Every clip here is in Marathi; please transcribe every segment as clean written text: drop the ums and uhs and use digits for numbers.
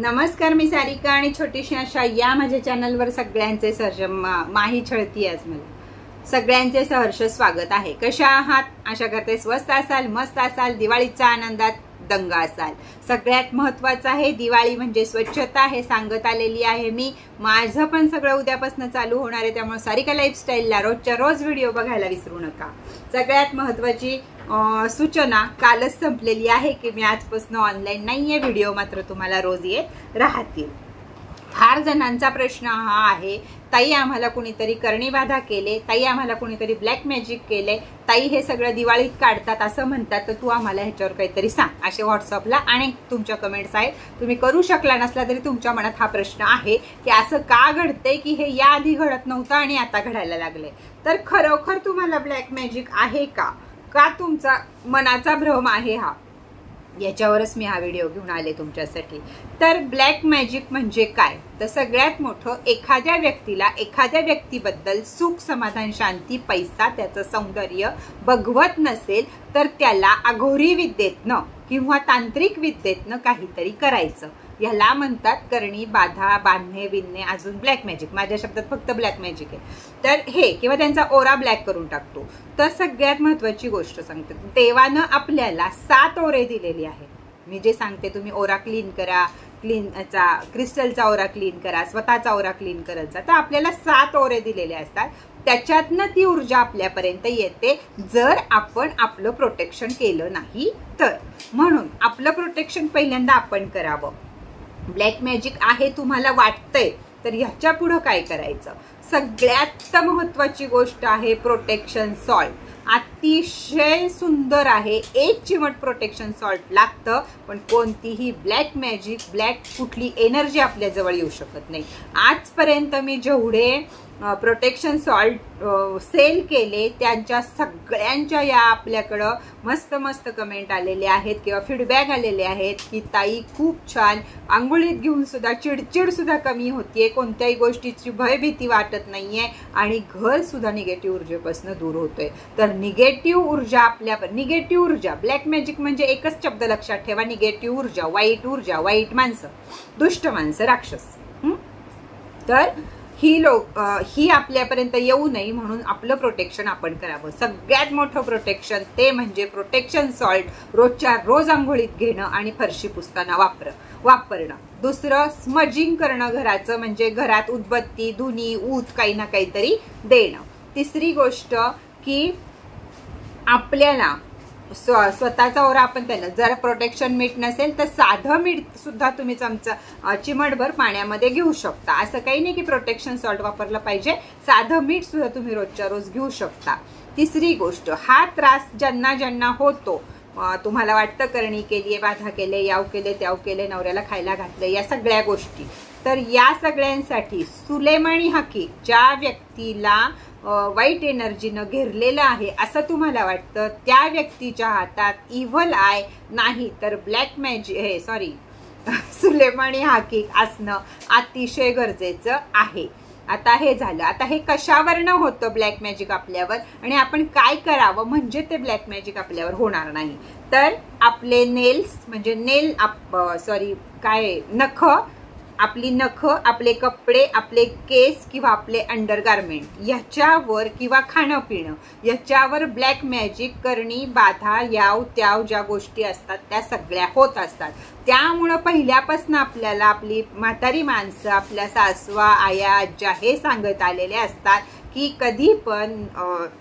नमस्कार, मी सारिका आणि छोटीशी आशा या माझ्या चॅनलवर सगळ्यांचे सहर्ष माही छळती आज मला सगळ्यांचे सहर्ष स्वागत आहे। कशा आहात? आशा करते स्वस्त असाल, मस्त असाल, दिवाळीच्या आनंदात दंगा असाल। सगळ्यात महत्त्वाचं आहे दिवाळी म्हणजे स्वच्छता हे सांगत आलेली आहे मी। माझं पण सगळं उद्यापासून चालू होणार आहे, त्यामुळे सारिका लाईफस्टाईलला रोजच्या रोज व्हिडिओ बघायला विसरू नका। सगळ्यात महत्त्वाची सूचना कालच संपलेली आहे की मी आजपासून ऑनलाईन नाहीये, व्हिडिओ मात्र तुम्हाला रोज येत राहतील। फार जणांचा प्रश्न हा आहे, ताई आम्हाला कुणीतरी करणी बाधा केले, ताई आम्हाला कुणीतरी ब्लॅक मॅजिक केले, ताई हे सगळं दिवाळीत काढतात असं म्हणतात, तर तू आम्हाला ह्याच्यावर काहीतरी सांग। असे व्हॉट्सअपला अनेक तुमच्या कमेंट्स आहेत। तुम्ही करू शकला नसला तरी तुमच्या मनात हा प्रश्न आहे की असं का घडते की हे याआधी घडत नव्हतं आणि आता घडायला लागले। तर खरोखर तुम्हाला ब्लॅक मॅजिक आहे का तुमचा मनाचा भ्रम आहे हा, याच्यावरच मी हा व्हिडिओ घेऊन आले तुमच्यासाठी। तर ब्लॅक मॅजिक म्हणजे काय? तर सगळ्यात मोठं, एखाद्या व्यक्तीला एखाद्या व्यक्तीबद्दल सुख, समाधान, शांती, पैसा, त्याचं सौंदर्य बघवत नसेल तर त्याला अघोरी विद्येतनं किंवा तांत्रिक विद्येतनं काहीतरी करायचं। याला म्हणतात करणी बाधा, बांधणे, विणणे, अजून ब्लॅक मॅजिक। माझ्या शब्दात फक्त ब्लॅक मॅजिक आहे। तर हे किंवा त्यांचा ओरा ब्लॅक करून टाकतो। तर सगळ्यात महत्त्वाची गोष्ट सांगते, देवानं आपल्याला 7 ओरे दिलेली आहे। मी जे सांगते तुम्ही ओरा क्लीन करा, क्रिस्टलचा ओरा क्लीन करा, स्वतःचा ओरा क्लीन करायचा, तर आपल्याला 7 ओरे दिलेले असतात। त्याच्यातनं ती ऊर्जा आपल्यापर्यंत येते जर आपण आपलं प्रोटेक्शन केलं नाही तर। म्हणून आपलं प्रोटेक्शन पहिल्यांदा आपण करावं। ब्लॅक मॅजिक आहे तुम्हाला वाटतंय तर ह्याच्या पुढे काय करायचं? सगळ्यात महत्त्वाची गोष्ट आहे प्रोटेक्शन सॉल्ट। अतिशय सुंदर आहे, 1 चिमट प्रोटेक्शन सॉल्ट लागतं, पण कोणतीही ब्लॅक मॅजिक, ब्लॅक कुठली एनर्जी आपल्या जवळ येऊ शकत नाही। आजपर्यंत मी जेवढे प्रोटेक्शन सॉल्ट सेल केले त्यांच्या सगळ्यांच्या या आपल्याकडं मस्त मस्त कमेंट आलेले आहेत किंवा फीडबॅक आलेले आहेत की ताई खूप छान, आंघोळीत घेऊन सुद्धा चिडचिड सुद्धा कमी होतीये, कोणत्याही गोष्टीची भयभीती वाटत नाहीये आणि घर सुद्धा निगेटिव्ह ऊर्जेपासून दूर होतोय। तर निगेटिव्ह ऊर्जा आपल्यावर, निगेटिव्ह ऊर्जा, ब्लॅक मॅजिक म्हणजे एकच शब्द लक्षात ठेवा, निगेटिव्ह ऊर्जा, वाईट माणसं, दुष्ट माणसं, राक्षस। तर ही आपल्यापर्यंत येऊ नये म्हणून आपलं प्रोटेक्शन आपण करावं। सगळ्यात मोठं प्रोटेक्शन ते म्हणजे प्रोटेक्शन सॉल्ट रोजच्या रोज आंघोळीत घेणं आणि फरशी पुसताना वापरणं। दुसरं स्मजिंग करणं घराचं, म्हणजे घरात उदबत्ती, धुनी, ऊत काही ना काहीतरी देणं। तिसरी गोष्ट की आपल्याला स्वतःचा ओरा आपण त्याला, जर प्रोटेक्शन मीठ नसेल तर साधं मीठ सुद्धा तुम्ही चिमटभर पाण्यामध्ये घेऊ शकता। असं काही नाही की प्रोटेक्शन सॉल्ट वापरलं पाहिजे, साधं मीठ सुद्धा तुम्ही रोजच्या रोज घेऊ शकता। तिसरी गोष्ट, हा त्रास ज्यांना होतो, तुम्हाला वाटतं करणी केलीये, बाधा केले, याव केले, त्याव केले, नवऱ्याला खायला घातले, या सगळ्या गोष्टी, तर या सगळ्यांसाठी सुलेमानी हाकी, ज्या व्यक्तीला वाईट एनर्जीनं घेरलेलं आहे असं तुम्हाला वाटतं, त्या व्यक्तीच्या हातात इव्हल आय नाही तर ब्लॅक मॅजिक सुलेमानी हाकीक असणं अतिशय गरजेचं आहे। आता हे झालं, आता हे कशावरनं होतं ब्लॅक मॅजिक आपल्यावर आणि आपण काय करावं म्हणजे ते ब्लॅक मॅजिक आपल्यावर होणार नाही। तर आपले नेल्स म्हणजे नख, आपली नख, आपले कपडे, आपले केस किंवा आपले अंडरगार्मेंट याच्यावर किंवा खाणं पिणं याच्यावर ब्लॅक मॅजिक, करणी, बाधा, याव त्याव ज्या गोष्टी असतात त्या सगळ्या होत असतात। त्यामुळं पहिल्यापासून आपल्याला आपली म्हातारी माणसं, आपल्या सासवा, आया, आज्या हे सांगत आलेले असतात की कधी पण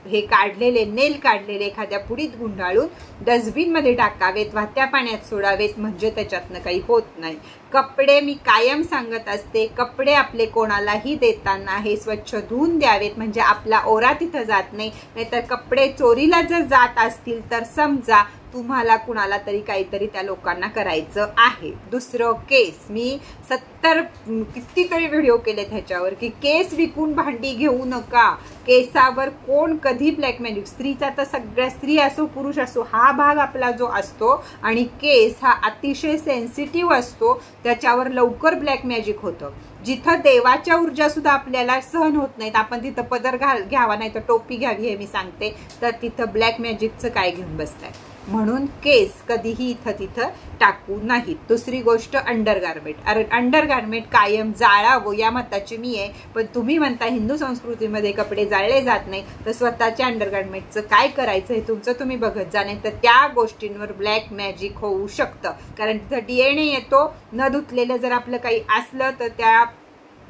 हे काढलेले नेल काढलेले एखाद्या पुडीत गुंडाळून डस्टबिन मध्ये टाकावेत, वाहत्या पाण्यात सोडावेत, म्हणजे त्याच्यातनं काही होत नाही। कपडे मी कायम सांगत असते, कपडे आपले कोणालाही देताना हे स्वच्छ धुवून द्यावेत, म्हणजे आपला ओरा तिथं जात नाही। नाहीतर कपडे चोरीला जर जात असतील तर समजा तुम्हाला कुणाला तरी काहीतरी त्या लोकांना करायचं आहे। दुसरं, केस, मी 70 कितीतरी व्हिडिओ केलेत ह्याच्यावर की केस विकून भांडी घेऊ नका। केसावर कोण कधी ब्लॅक मॅजिक, स्त्रीचा तर सगळ्या, स्त्री असो पुरुष असो, हा भाग आपला जो असतो आणि केस हा अतिशय सेन्सिटिव्ह असतो, त्याच्यावर लवकर ब्लॅक मॅजिक होतं। जिथं देवाच्या ऊर्जा सुद्धा आपल्याला सहन होत नाहीत, आपण तिथं पदर घ्यावा नाही तर टोपी घ्यावी हे मी सांगते, तर तिथं ब्लॅक मॅजिकचं काय घेऊन बसताय? म्हणून केस कधीही इथं तिथं टाकू नाहीत. दुसरी गोष्ट अंडरगार्मेंट. अंडरगार्मेंट कायम जाळावं या मताची मी आहे, पण तुम्ही म्हणता हिंदू संस्कृतीमध्ये कपडे जाळले जात नाही, तर स्वतःच्या अंडरगार्मेंटचं काय करायचं हे तुमचं तुम्ही बघत जा, नाही तर त्या गोष्टींवर ब्लॅक मॅजिक होऊ शकतं. कारण तिथं DNA येतो. न धुतलेलं जर आपलं काही असलं तर त्या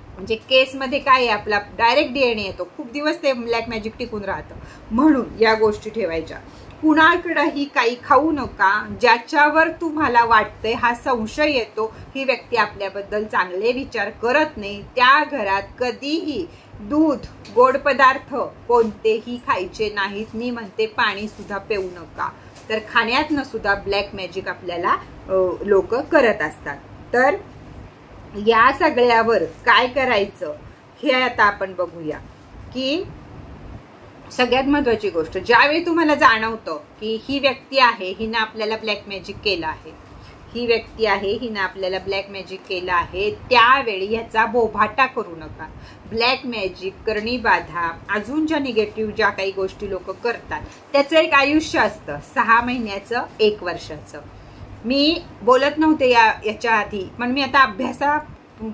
म्हणजे केसमध्ये काय आहे, आपला डायरेक्ट DNA येतो. खूप दिवस ते ब्लॅक मॅजिक टिकून राहतं. म्हणून या गोष्टी ठेवायच्या. कुणाकडेही काही खाऊ नका ज्याच्यावर तुम्हाला वाटतंय हा संशय येतो ही व्यक्ती आपल्याबद्दल चांगले विचार करत नाही. त्या घरात कधीही दूध, गोड पदार्थ कोणतेही खायचे नाहीत. मी म्हणते पाणी सुद्धा पिऊ नका. तर खाण्यातनं सुद्धा ब्लॅक मॅजिक आपल्याला लोक करत असतात. तर या सगळ्यावर काय करायचं हे आता आपण बघूया. की सगळ्यात महत्वाची गोष्ट, ज्यावेळी तुम्हाला जाणवतं की ही व्यक्ती आहे हिनं आपल्याला ब्लॅक मॅजिक केलं आहे, ही व्यक्ती आहे हिनं आपल्याला ब्लॅक मॅजिक केलं आहे, त्यावेळी ह्याचा बोभाटा करू नका. ब्लॅक मॅजिक, करणी बाधा, अजून ज्या निगेटिव्ह ज्या काही गोष्टी लोक करतात त्याचं एक आयुष्य असतं, 6 महिन्याचं, 1 वर्षाचं. मी बोलत नव्हते याच्या आधी, पण मी आता अभ्यासा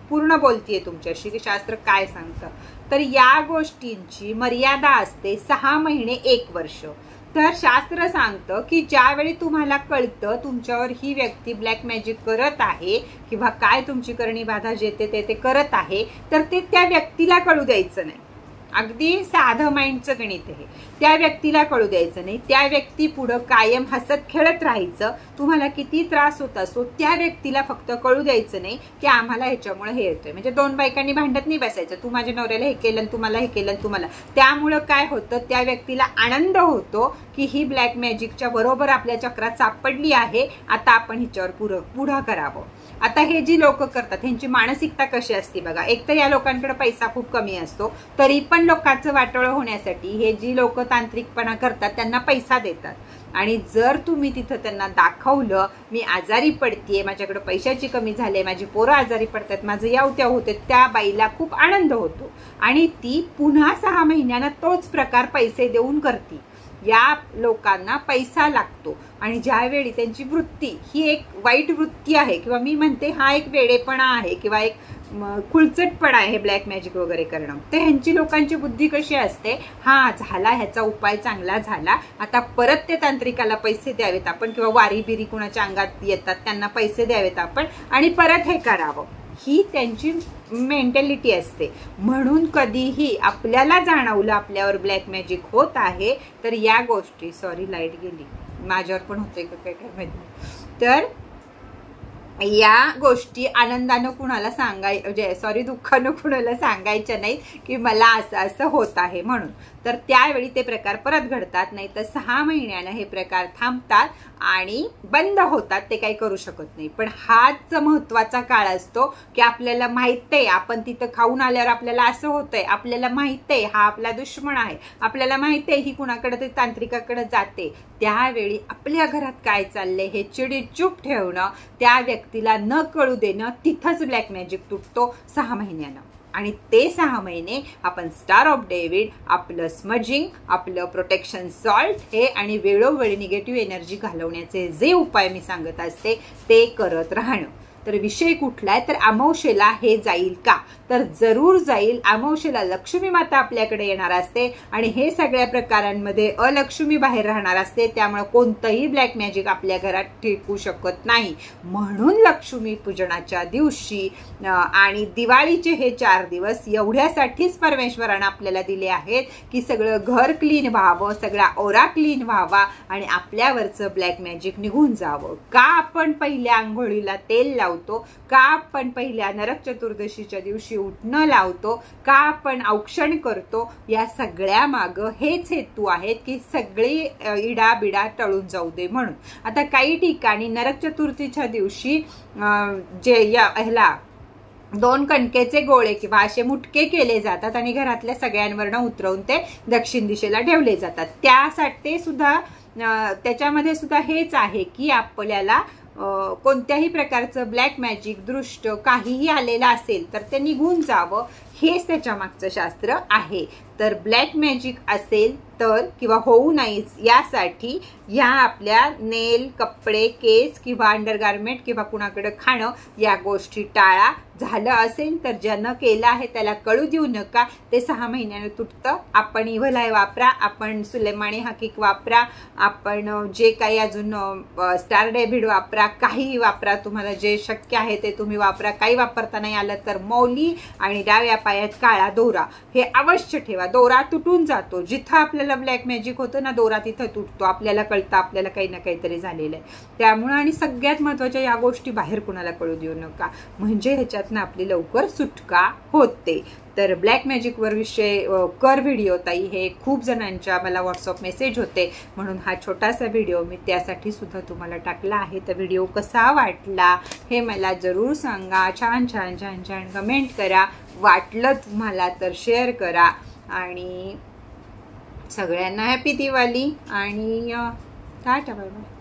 पूर्ण बोलतीये तुमच्याशी की शास्त्र काय सांगतं. तर या गोष्टींची मर्यादा असते 6 महिने, 1 वर्ष. तर शास्त्र सांगतं की ज्यावेळी तुम्हाला कळतं तुमच्यावर ही व्यक्ती ब्लॅक मॅजिक करत आहे किंवा काय तुमची करणी बाधा जे ते करत आहे, तर ते त्या व्यक्तीला कळू द्यायचं नाही. अगदी साधं माइंडचं गणित आहे. त्या व्यक्तीला कळू द्यायचं नाही. त्या व्यक्ती पुढं कायम हसत खेळत राहायचं. तुम्हाला किती त्रास होत असो त्या व्यक्तीला फक्त कळू द्यायचं नाही की आम्हाला ह्याच्यामुळे हे येतंय. म्हणजे 2 बायकांनी भांडत नाही बसायचं, तू माझ्या नवऱ्याला हे केलं, तुम्हाला हे केलं, तुम्हाला. त्यामुळं काय होतं, त्या व्यक्तीला आनंद होतो की ही ब्लॅक मॅजिकच्या बरोबर आपल्या चक्रात सापडली आहे, आता आपण हिच्यावर पुढं करावं. आता हे जी लोक करतात ह्यांची मानसिकता कशी असते बघा. एक तर या लोकांकडे पैसा खूप कमी असतो, तरी पण लोकांचं वाटोळं होण्यासाठी हे जी लोक तांत्रिकपणा करतात त्यांना पैसा देतात. आणि जर तुम्ही तिथं त्यांना दाखवलं मी आजारी पडतीये, माझ्याकडे पैशाची कमी झाली, माझी पोरं आजारी पडतात, माझं याव त्या होते, त्या बाईला खूप आनंद होतो आणि ती पुन्हा 6 महिन्यांना तोच प्रकार पैसे देऊन करते. या लोकांना पैसा लागतो आणि ज्यावेळी त्यांची वृत्ती ही एक वाईट वृत्ती आहे किंवा मी म्हणते हा एक वेडेपणा आहे किंवा एक खुळचटपणा आहे ब्लॅक मॅजिक वगैरे करणं. तर ह्यांची लोकांची बुद्धी कशी असते, हा झाला ह्याचा उपाय चांगला झाला, आता परत ते तांत्रिकाला पैसे द्यावेत आपण किंवा वारी बिरी कुणाच्या अंगात येतात त्यांना पैसे द्यावेत आपण आणि परत हे करावं, ही त्यांची मेंटॅलिटी असते. म्हणून कधीही आपल्याला जाणवलं आपल्यावर ब्लॅक मॅजिक होत आहे तर या गोष्टी, सॉरी लाईट गेली, माझ्यावर पण होते का काय काय माहिती, तर या गोष्टी आनंदानं कुणाला दुःखानं कुणाला सांगायच्या नाही की मला असं असं होत आहे म्हणून. तर त्यावेळी ते प्रकार परत घडतात, नाही तर 6 महिन्यानं हे प्रकार थांबतात आणि बंद होतात, ते काही करू शकत नाही. पण हाच महत्वाचा काळ असतो की आपल्याला माहित आहे आपण तिथं खाऊन आल्यावर आपल्याला असं होतंय, आपल्याला माहित आहे हा आपला दुश्मन आहे, आपल्याला माहित आहे ही कुणाकडे ते तांत्रिकाकडे जाते. त्यावेळी आपल्या घरात काय चाललंय हे चिडीचूप ठेवणं, त्या व्यक्तीला न कळू देणं, तिथंच ब्लॅक मॅजिक तुटतो 6 महिन्यानं. आणि ते 6 महिने आपण स्टार ऑफ डेव्हिड, आपलं स्मजिंग, आपलं प्रोटेक्शन सॉल्ट हे आणि वेळोवेळी निगेटिव्ह एनर्जी घालवण्याचे जे उपाय मी सांगत असते ते करत राहणं. तर विषय कुठलाय, तर अमावस्येला हे जाईल का, तर जरूर जाईल. अमावस्येला लक्ष्मी माता आपल्याकडे येणार असते आणि हे सगळ्या प्रकारांमध्ये अलक्ष्मी बाहेर राहणार असते. त्यामुळे कोणतंही ब्लॅक मॅजिक आपल्या घरात टिकू शकत नाही. म्हणून लक्ष्मी पूजनाच्या दिवशी आणि दिवाळीचे हे 4 दिवस एवढ्यासाठीच परमेश्वरानं आपल्याला दिले आहेत की सगळं घर क्लीन व्हावं, सगळा ओरा क्लीन व्हावा आणि आपल्यावरचं ब्लॅक मॅजिक निघून जावं. का आपण पहिल्या आंघोळीला तेल लावतो, का आपण पहिल्या नरक चतुर्दशीच्या दिवशी उठणं लावतो, का आपण औक्षण करतो, या सगळ्या माग हेच हेतू आहेत की सगळी इडा बिडा टळून जाऊ दे म्हणून. आता काही ठिकाणी नरक चतुर्थीच्या दिवशी जे ह्याला 2 कणकेचे गोळे किंवा असे मुटके केले जातात आणि घरातल्या सगळ्यांवरनं उतरवून ते दक्षिण दिशेला ठेवले जातात. त्यासाठी ते सुद्धा त्याच्यामध्ये सुद्धा हेच आहे की आपल्याला कोणत्याही प्रकारचं ब्लॅक मॅजिक, दृष्ट काहीही आलेलं असेल तर ते निघून जावं, हेच त्याच्या मागचं शास्त्र आहे. तर ब्लॅक मॅजिक असेल तर किंवा होऊ नाहीच यासाठी ह्या आपल्या नेल, कपडे, केस किंवा अंडरगार्मेंट किंवा कुणाकडे खाणं या गोष्टी टाळा. झालं असेल तर ज्यानं केलं आहे त्याला कळू देऊ नका. ते 6 महिन्याने तुटतं. आपण इव्हल आय वापरा, आपण सुलेमानी हकीक वापरा, आपण जे काही अजून स्टार डेव्हिड वापरा, काही वापरा, तुम्हाला जे शक्य आहे ते तुम्ही वापरा. काही वापरता नाही आलं तर मौली आणि डाव्या पायात काळा दोरा हे अवश्य ठेवा. दोरा तुटून जातो. जिथं आपल्याला ब्लॅक मॅजिक होतं ना, दोरा तिथं तुटतो. आपल्याला कळतं आपल्याला काही ना काहीतरी झालेलं आहे. त्यामुळे आणि सगळ्यात महत्त्वाच्या या गोष्टी बाहेर कुणाला कळू देऊ नका, म्हणजे ह्याच्यातनं आपली लवकर सुटका होते. तर ब्लॅक मॅजिक वर विषय कर व्हिडिओ ताई, हे खूप जणांच्या मला व्हॉट्सअप मेसेज होते, म्हणून हा छोटासा व्हिडिओ मी त्यासाठी सुद्धा तुम्हाला टाकला आहे. तर व्हिडिओ कसा वाटला हे मला जरूर सांगा. छान छान छान छान कमेंट करा. वाटलं तुम्हाला तर शेअर करा आणि सगळ्यांना हॅपी दिवाळी आणि टाटा बाय बाय.